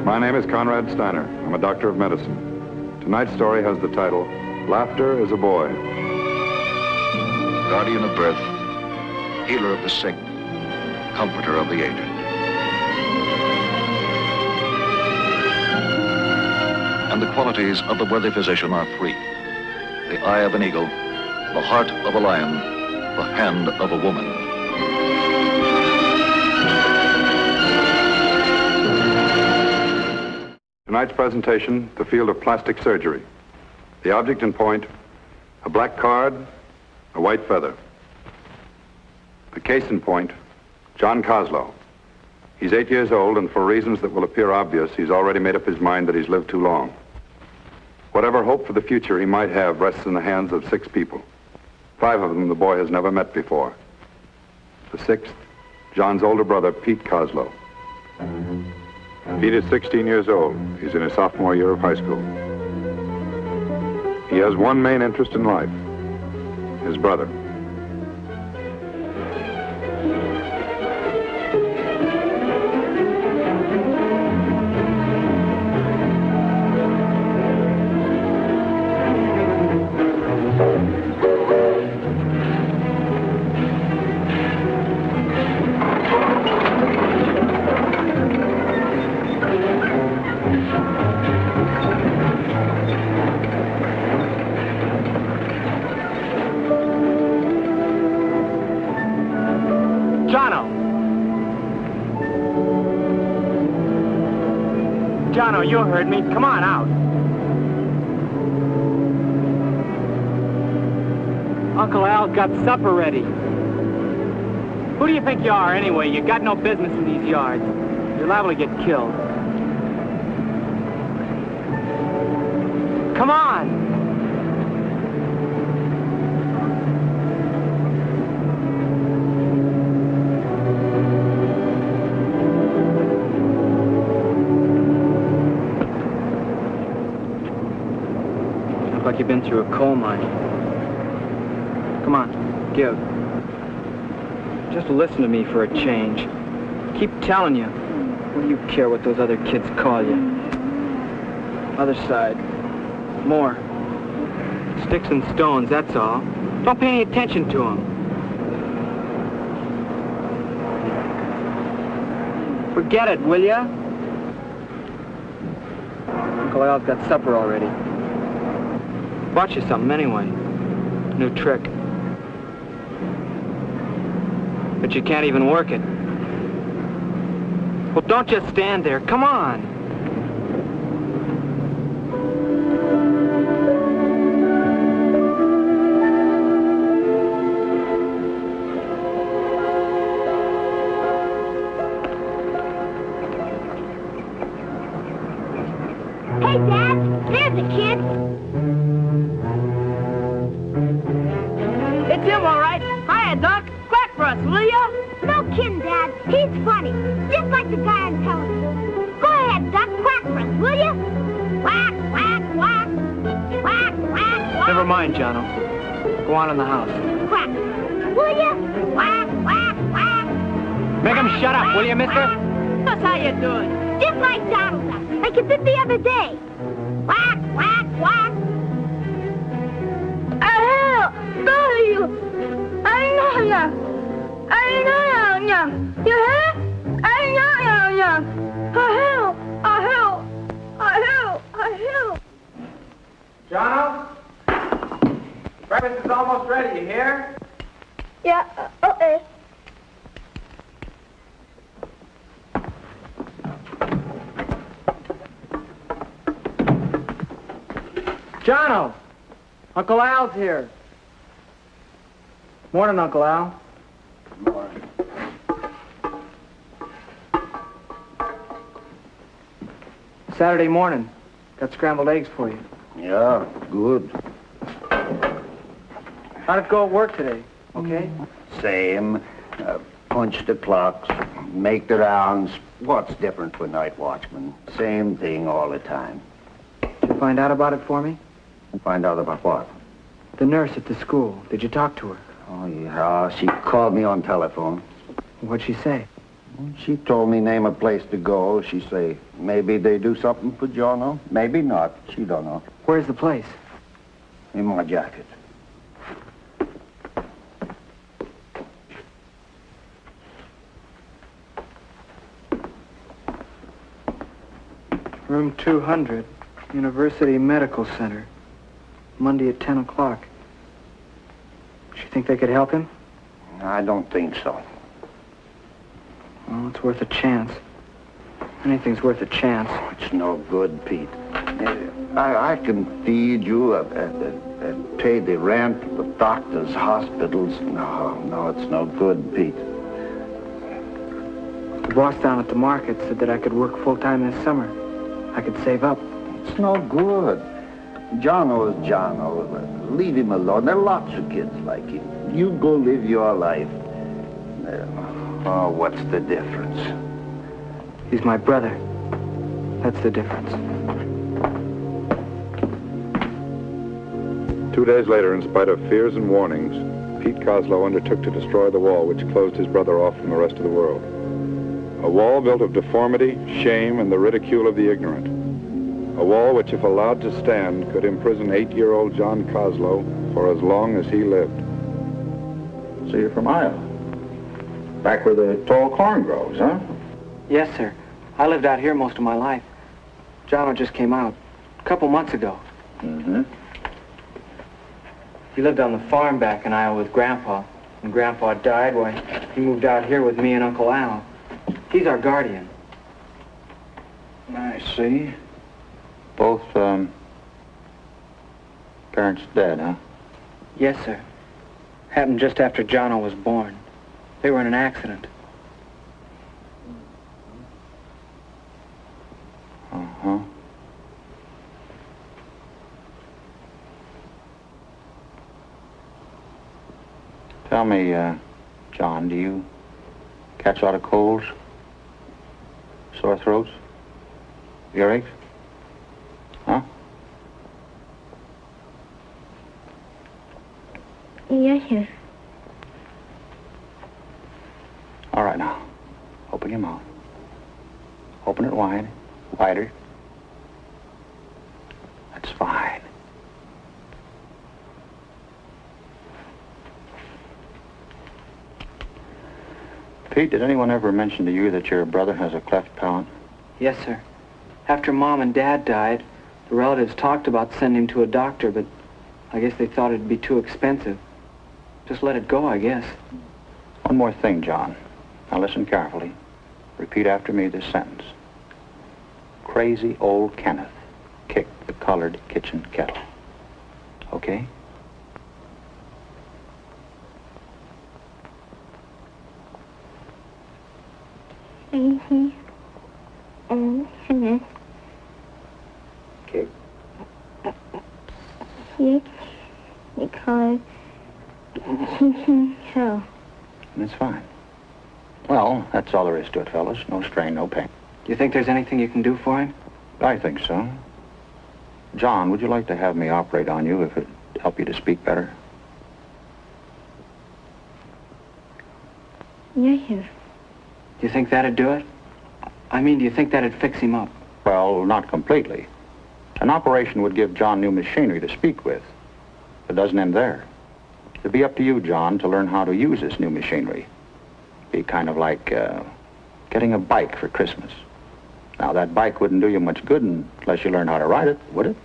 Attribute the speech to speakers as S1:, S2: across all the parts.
S1: My name is Conrad Steiner. I'm a doctor of medicine. Tonight's story has the title, Laughter is a Boy.
S2: Guardian of birth, healer of the sick, comforter of the aged. And the qualities of the worthy physician are three: the eye of an eagle, the heart of a lion, the hand of a woman.
S1: Tonight's presentation, the field of plastic surgery. The object in point, a black card, a white feather. The case in point, John Coslow. He's 8 years old, and for reasons that will appear obvious, he's already made up his mind that he's lived too long. Whatever hope for the future he might have rests in the hands of 6 people. 5 of them the boy has never met before. The 6th, John's older brother, Pete Coslow. Pete is 16 years old. He's in his sophomore year of high school. He has one main interest in life, his brother.
S3: Jono, you heard me. Come on out. Uncle Al's got supper ready. Who do you think you are, anyway? You got no business in these yards. You're liable to get killed. Come on. Like you've been through a coal mine. Come on, give. Just listen to me for a change. Keep telling you. What do you care what those other kids call you? Other side. More. Sticks and stones, that's all. Don't pay any attention to them. Forget it, will ya? Uncle Al's got supper already. Bought you something anyway. New trick. But you can't even work it. Well, don't just stand there. Come on.
S4: Hey, Dad. There's a kid.
S3: It's him, all right. Hiya, Doc. Quack for us, will ya?
S4: No kidding, Dad. He's funny. Just like the guy on television. Go ahead, Duck. Quack for us, will ya? Quack, quack, quack. Quack, quack, quack.
S3: Never mind, Jono. Go on in the house.
S4: Quack. Will ya? Quack, quack, quack.
S3: Make him shut up, will you, mister? That's how you do it.
S4: Just like Donald Duck. Like you did the other day. Quack, quack, quack.
S3: Jono? Breakfast is almost ready, you hear?
S4: Yeah, okay.
S3: Jono! Uncle Al's here. Morning, Uncle Al.
S2: Morning.
S3: Saturday morning. Got scrambled eggs for you.
S2: Yeah, good.
S3: How'd it go at work today? Okay?
S2: Same. Punch the clocks, make the rounds. What's different for night watchmen? Same thing all the time.
S3: Did you find out about it for me?
S2: Find out about what?
S3: The nurse at the school. Did you talk to her?
S2: Oh, yeah, she called me on telephone.
S3: What'd she say?
S5: She told me name a place to go. She say, maybe they do something for Jono. Maybe not. She don't know.
S3: Where's the place?
S5: In my jacket.
S3: Room 200, University Medical Center. Monday at 10 o'clock. You think they could help him?
S5: I don't think so.
S3: Well, it's worth a chance. Anything's worth a chance.
S5: It's no good, Pete. I can feed you and pay the rent, the doctors, hospitals. No, it's no good, Pete.
S3: The boss down at the market said that I could work full-time this summer. I could save up.
S5: It's no good. Jono is Jono. Leave him alone. There are lots of kids like him. You go live your life. Oh, what's the difference?
S3: He's my brother. That's the difference.
S1: 2 days later, in spite of fears and warnings, Pete Coslow undertook to destroy the wall which closed his brother off from the rest of the world. A wall built of deformity, shame, and the ridicule of the ignorant. A wall which, if allowed to stand, could imprison 8-year-old John Coslow for as long as he lived.
S6: So you're from Iowa? Back where the tall corn grows, huh?
S3: Yes, sir. I lived out here most of my life. Jono just came out a couple months ago.
S6: Mm-hmm.
S3: He lived on the farm back in Iowa with Grandpa. When Grandpa died, why, he moved out here with me and Uncle Al. He's our guardian.
S6: I see. Both, parents dead, huh?
S3: Yes, sir. Happened just after Jono was born. They were in an accident.
S6: Uh-huh. Tell me, John, do you catch a lot of colds? Sore throats? Earaches? Huh?
S4: Yes, sir.
S6: All right, now. Open your mouth. Open it wide. Wider. That's fine. Pete, did anyone ever mention to you that your brother has a cleft palate?
S3: Yes, sir. After Mom and Dad died, the relatives talked about sending him to a doctor, but I guess they thought it'd be too expensive. Just let it go, I guess.
S6: One more thing, John. Now listen carefully. Repeat after me this sentence. Crazy old Kenneth kicked the colored kitchen kettle. Okay?
S4: Crazy old Kenneth
S6: Kick.
S4: kicked the colored kitchen kettle.
S6: That's fine. Well, that's all there is to it, fellas. No strain, no pain.
S3: Do you think there's anything you can do for him?
S6: I think so. John, would you like to have me operate on you if it'd help you to speak better?
S4: Yes, sir.
S3: Do you think that'd do it? I mean, do you think that'd fix him up?
S6: Well, not completely. An operation would give John new machinery to speak with. It doesn't end there. It'd be up to you, John, to learn how to use this new machinery. Be kind of like getting a bike for Christmas. Now, that bike wouldn't do you much good unless you learned how to ride it, would it?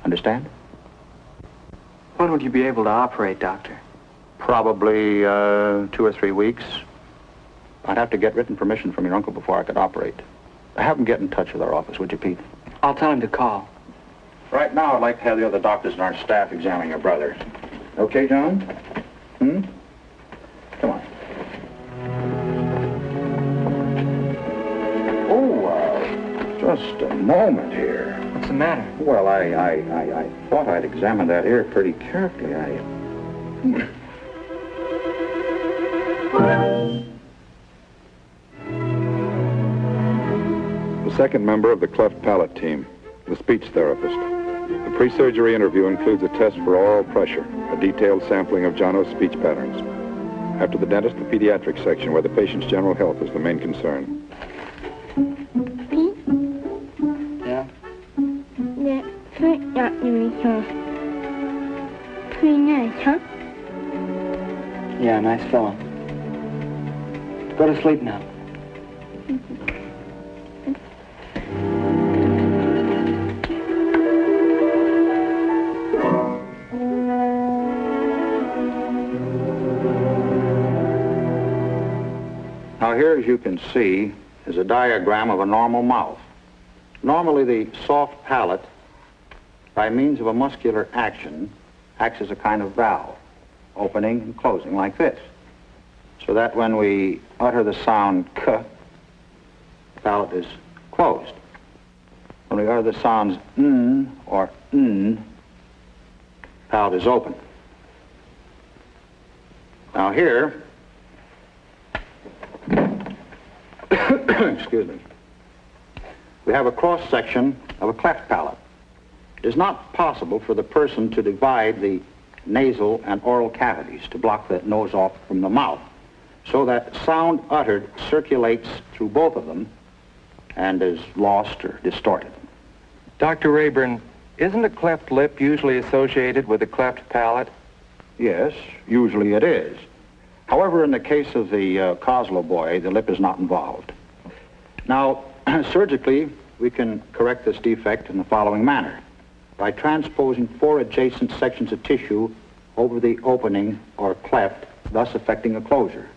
S6: Understand?
S3: When would you be able to operate, Doctor?
S6: Probably 2 or 3 weeks. I'd have to get written permission from your uncle before I could operate. Have him get in touch with our office, would you, Pete?
S3: I'll tell him to call.
S6: Right now, I'd like to have the other doctors in our staff examine your brother. Okay, John? Come on. Oh, just a moment here.
S3: What's the matter?
S6: Well, I thought I'd examine that ear pretty carefully.
S1: The second member of the cleft palate team, the speech therapist. The pre-surgery interview includes a test for oral pressure, a detailed sampling of Jono's speech patterns. After the dentist, the pediatric section, where the patient's general health is the main concern.
S4: Pete?
S3: Yeah?
S4: That first doctor we saw. Pretty nice, huh?
S3: Yeah, nice fellow. Go to sleep now.
S6: Now here, as you can see, is a diagram of a normal mouth. Normally the soft palate, by means of a muscular action, acts as a kind of valve, opening and closing like this. So that when we utter the sound k, the palate is closed. When we utter the sounds n or n, palate is open. Now here, excuse me, we have a cross-section of a cleft palate. It is not possible for the person to divide the nasal and oral cavities to block the nose off from the mouth, so that sound uttered circulates through both of them and is lost or distorted.
S7: Dr. Rayburn, isn't a cleft lip usually associated with a cleft palate?
S6: Yes, usually it is. However, in the case of the Coslow boy, the lip is not involved. Now, surgically, we can correct this defect in the following manner: by transposing 4 adjacent sections of tissue over the opening or cleft, thus affecting a closure.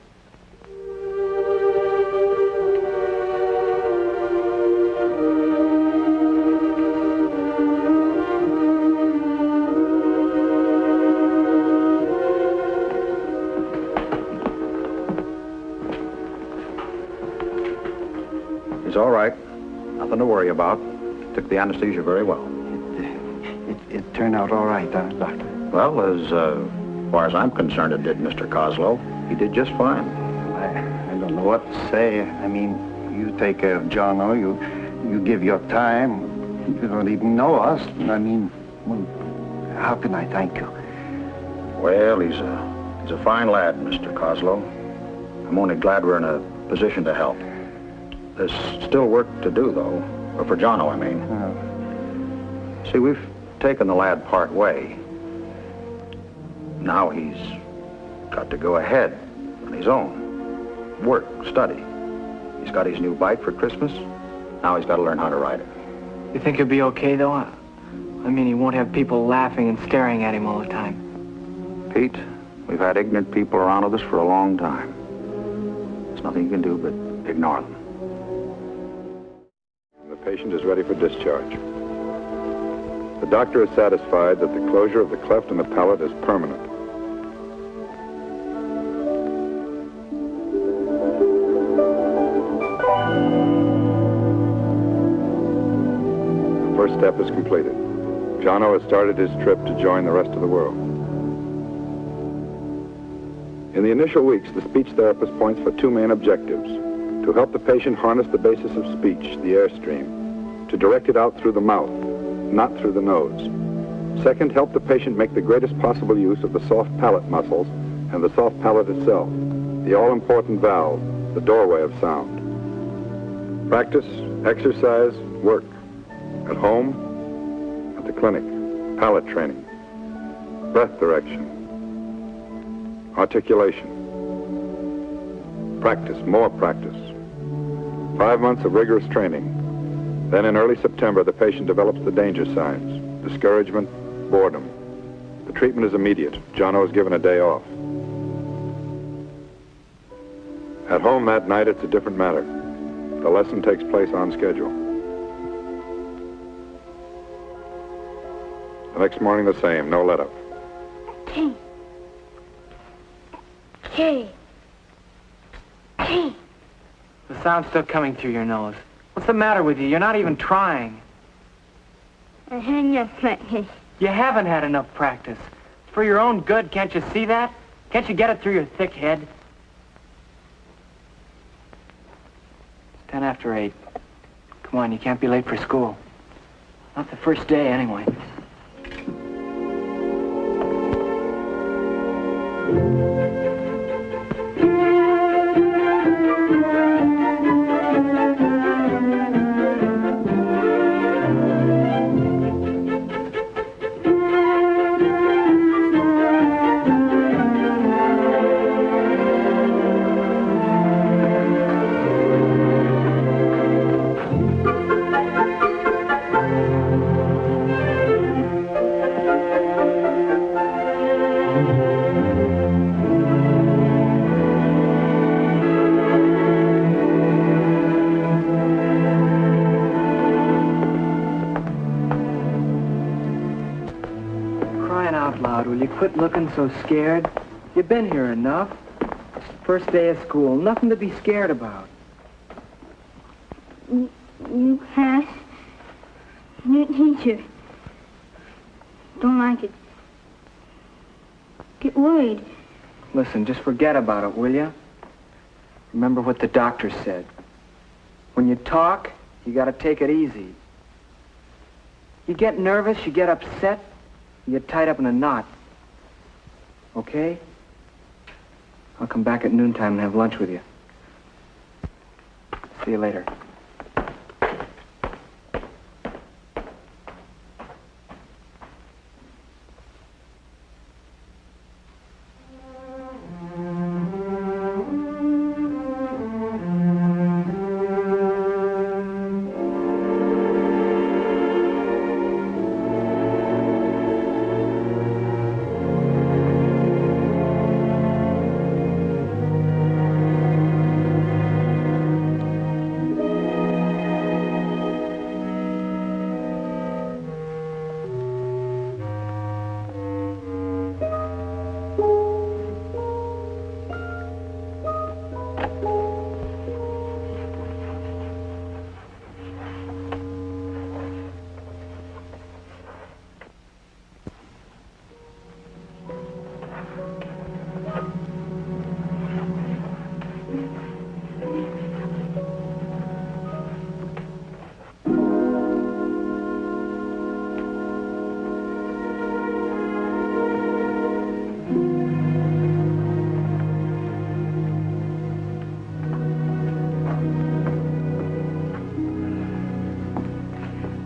S6: He's all right. Nothing to worry about. Took the anesthesia very well.
S5: It turned out all right, Doctor?
S6: Well, as far as I'm concerned, it did, Mr. Coslow. He did just fine.
S5: I don't know what to say. I mean, you take care of Jono. You give your time. You don't even know us. I mean, well, how can I thank you?
S6: Well, he's a fine lad, Mr. Coslow. I'm only glad we're in a position to help. There's still work to do, though. Or for Jono, I mean.
S5: Oh.
S6: See, we've taken the lad part way. Now he's got to go ahead on his own. Work, study. He's got his new bike for Christmas. Now he's got to learn how to ride it.
S3: You think he'll be okay, though? I mean, he won't have people laughing and staring at him all the time.
S6: Pete, we've had ignorant people around with us for a long time. There's nothing you can do but ignore them.
S1: The patient is ready for discharge. The doctor is satisfied that the closure of the cleft in the palate is permanent. The first step is completed. Jono has started his trip to join the rest of the world. In the initial weeks, the speech therapist points for 2 main objectives: to help the patient harness the basis of speech, the airstream, to direct it out through the mouth, not through the nose. Second, help the patient make the greatest possible use of the soft palate muscles and the soft palate itself, the all-important valve, the doorway of sound. Practice, exercise, work. At home, at the clinic, palate training, breath direction, articulation. Practice, more practice. 5 months of rigorous training. Then in early September, the patient develops the danger signs: discouragement, boredom. The treatment is immediate. Jono is given a day off. At home that night, it's a different matter. The lesson takes place on schedule. The next morning, the same, no let-up.
S4: Hey. Hey. Hey.
S3: The sound's still coming through your nose. What's the matter with you? You're not even trying.
S4: I had enough practice.
S3: You haven't had enough practice. It's for your own good, can't you see that? Can't you get it through your thick head? It's 10 after 8. Come on, you can't be late for school. Not the first day, anyway. quit looking so scared. You've been here enough. First day of school, nothing to be scared about.
S4: You have new teacher. Don't like it. Get worried.
S3: Listen, just forget about it, will you? Remember what the doctor said. When you talk, you gotta take it easy. You get nervous, you get upset, you get tied up in a knot. Okay? I'll come back at noontime and have lunch with you. See you later.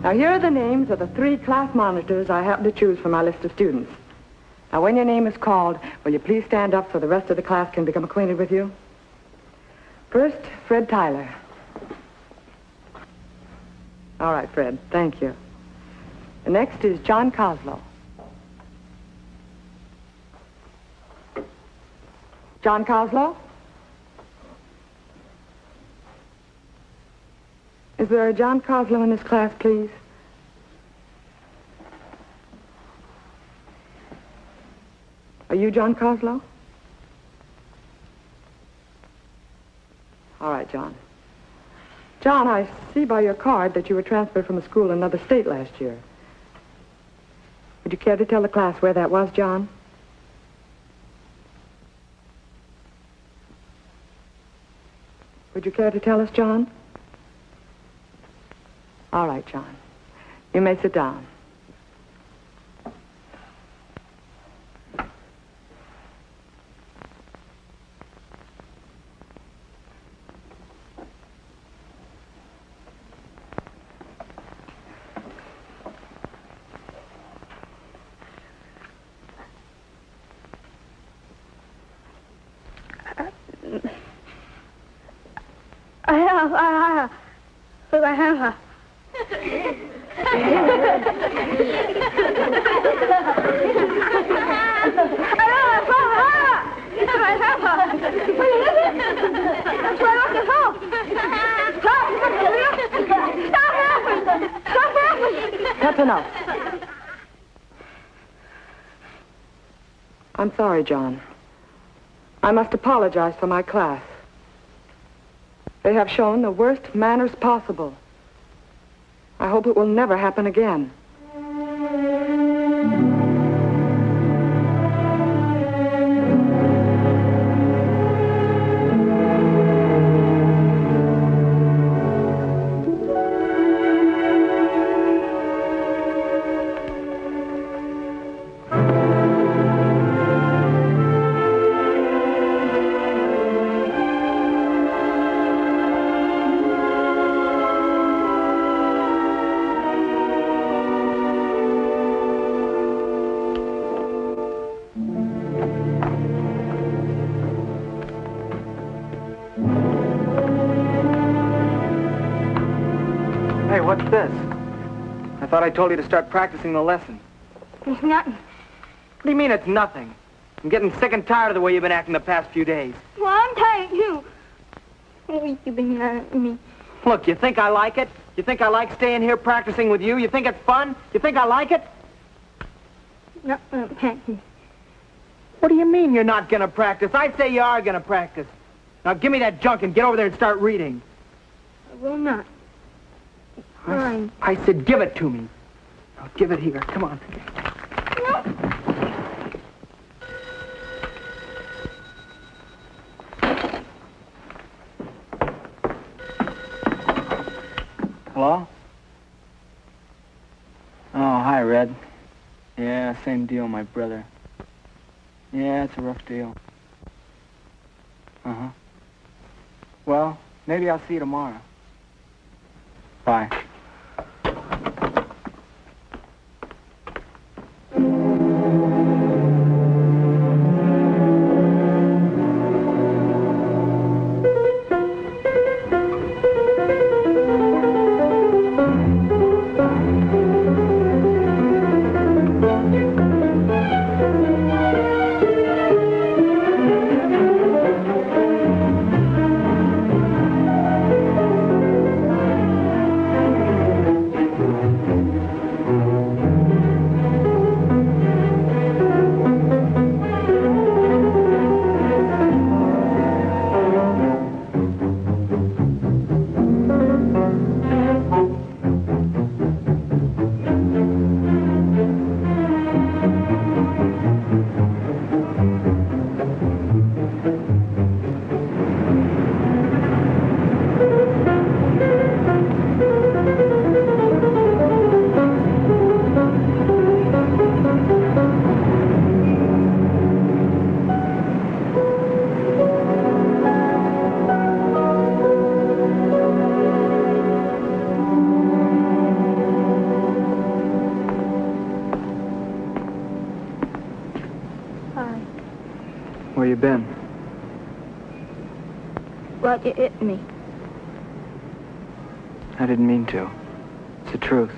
S8: Now, here are the names of the 3 class monitors I happen to choose from my list of students. Now, when your name is called, will you please stand up so the rest of the class can become acquainted with you? First, Fred Tyler. All right, Fred, thank you. The next is John Coslow. John Coslow? Is there a John Coslow in this class, please? Are you John Coslow? All right, John. John, I see by your card that you were transferred from a school in another state last year. Would you care to tell the class where that was, John? Would you care to tell us, John? All right, John. You may sit down.
S4: I have her.
S8: That's enough. I'm sorry, John. I must apologize for my class. They have shown the worst manners possible. I hope it will never happen again.
S3: Hey, what's this? I thought I told you to start practicing the lesson.
S4: It's nothing.
S3: What do you mean it's nothing? I'm getting sick and tired of the way you've been acting the past few days.
S4: Well, I'm tired, too. Oh, you've been yelling at me.
S3: Look, you think I like it? You think I like staying here practicing with you? You think it's fun? You think I like it?
S4: No, Patsy.
S3: What do you mean you're not going to practice? I say you are going to practice. Now give me that junk and get over there and start reading.
S4: I will not. Fine.
S3: I said give it to me. Now give it here. Come on.
S4: No.
S3: Hello? Oh, hi, Red. Yeah, same deal, my brother. Yeah, it's a rough deal. Uh-huh. Well, maybe I'll see you tomorrow. Bye. Where you been?
S4: Why'd you hit me?
S3: I didn't mean to. It's the truth.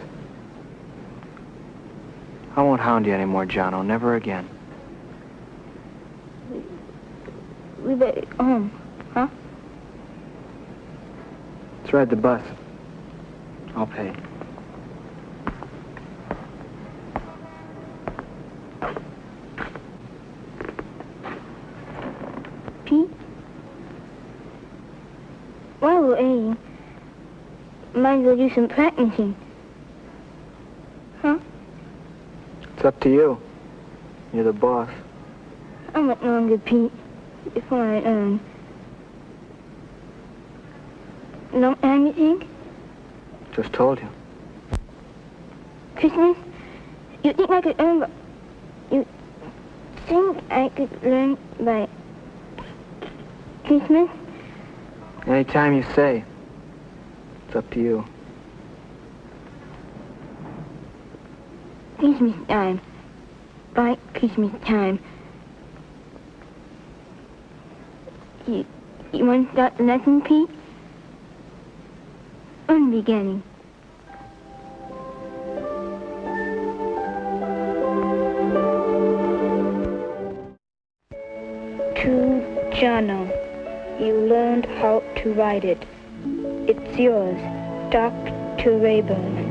S3: I won't hound you anymore, Jono. Never again.
S4: We better go home, huh?
S3: Let's ride the bus. I'll pay.
S4: Pete? While we're eating, might as well do some practicing. Huh?
S3: It's up to you. You're the boss.
S4: I'm not longer, Pete, before I earn. Don't anything?
S3: Just told you.
S4: Christmas? You think I could earn by... You think I could learn by... Christmas?
S3: Anytime you say. It's up to you.
S4: Christmas time. By Christmas time. You want to start the lesson, Pete? From the beginning. To Jono, you learned how to write it. It's yours, Dr. Rayburn.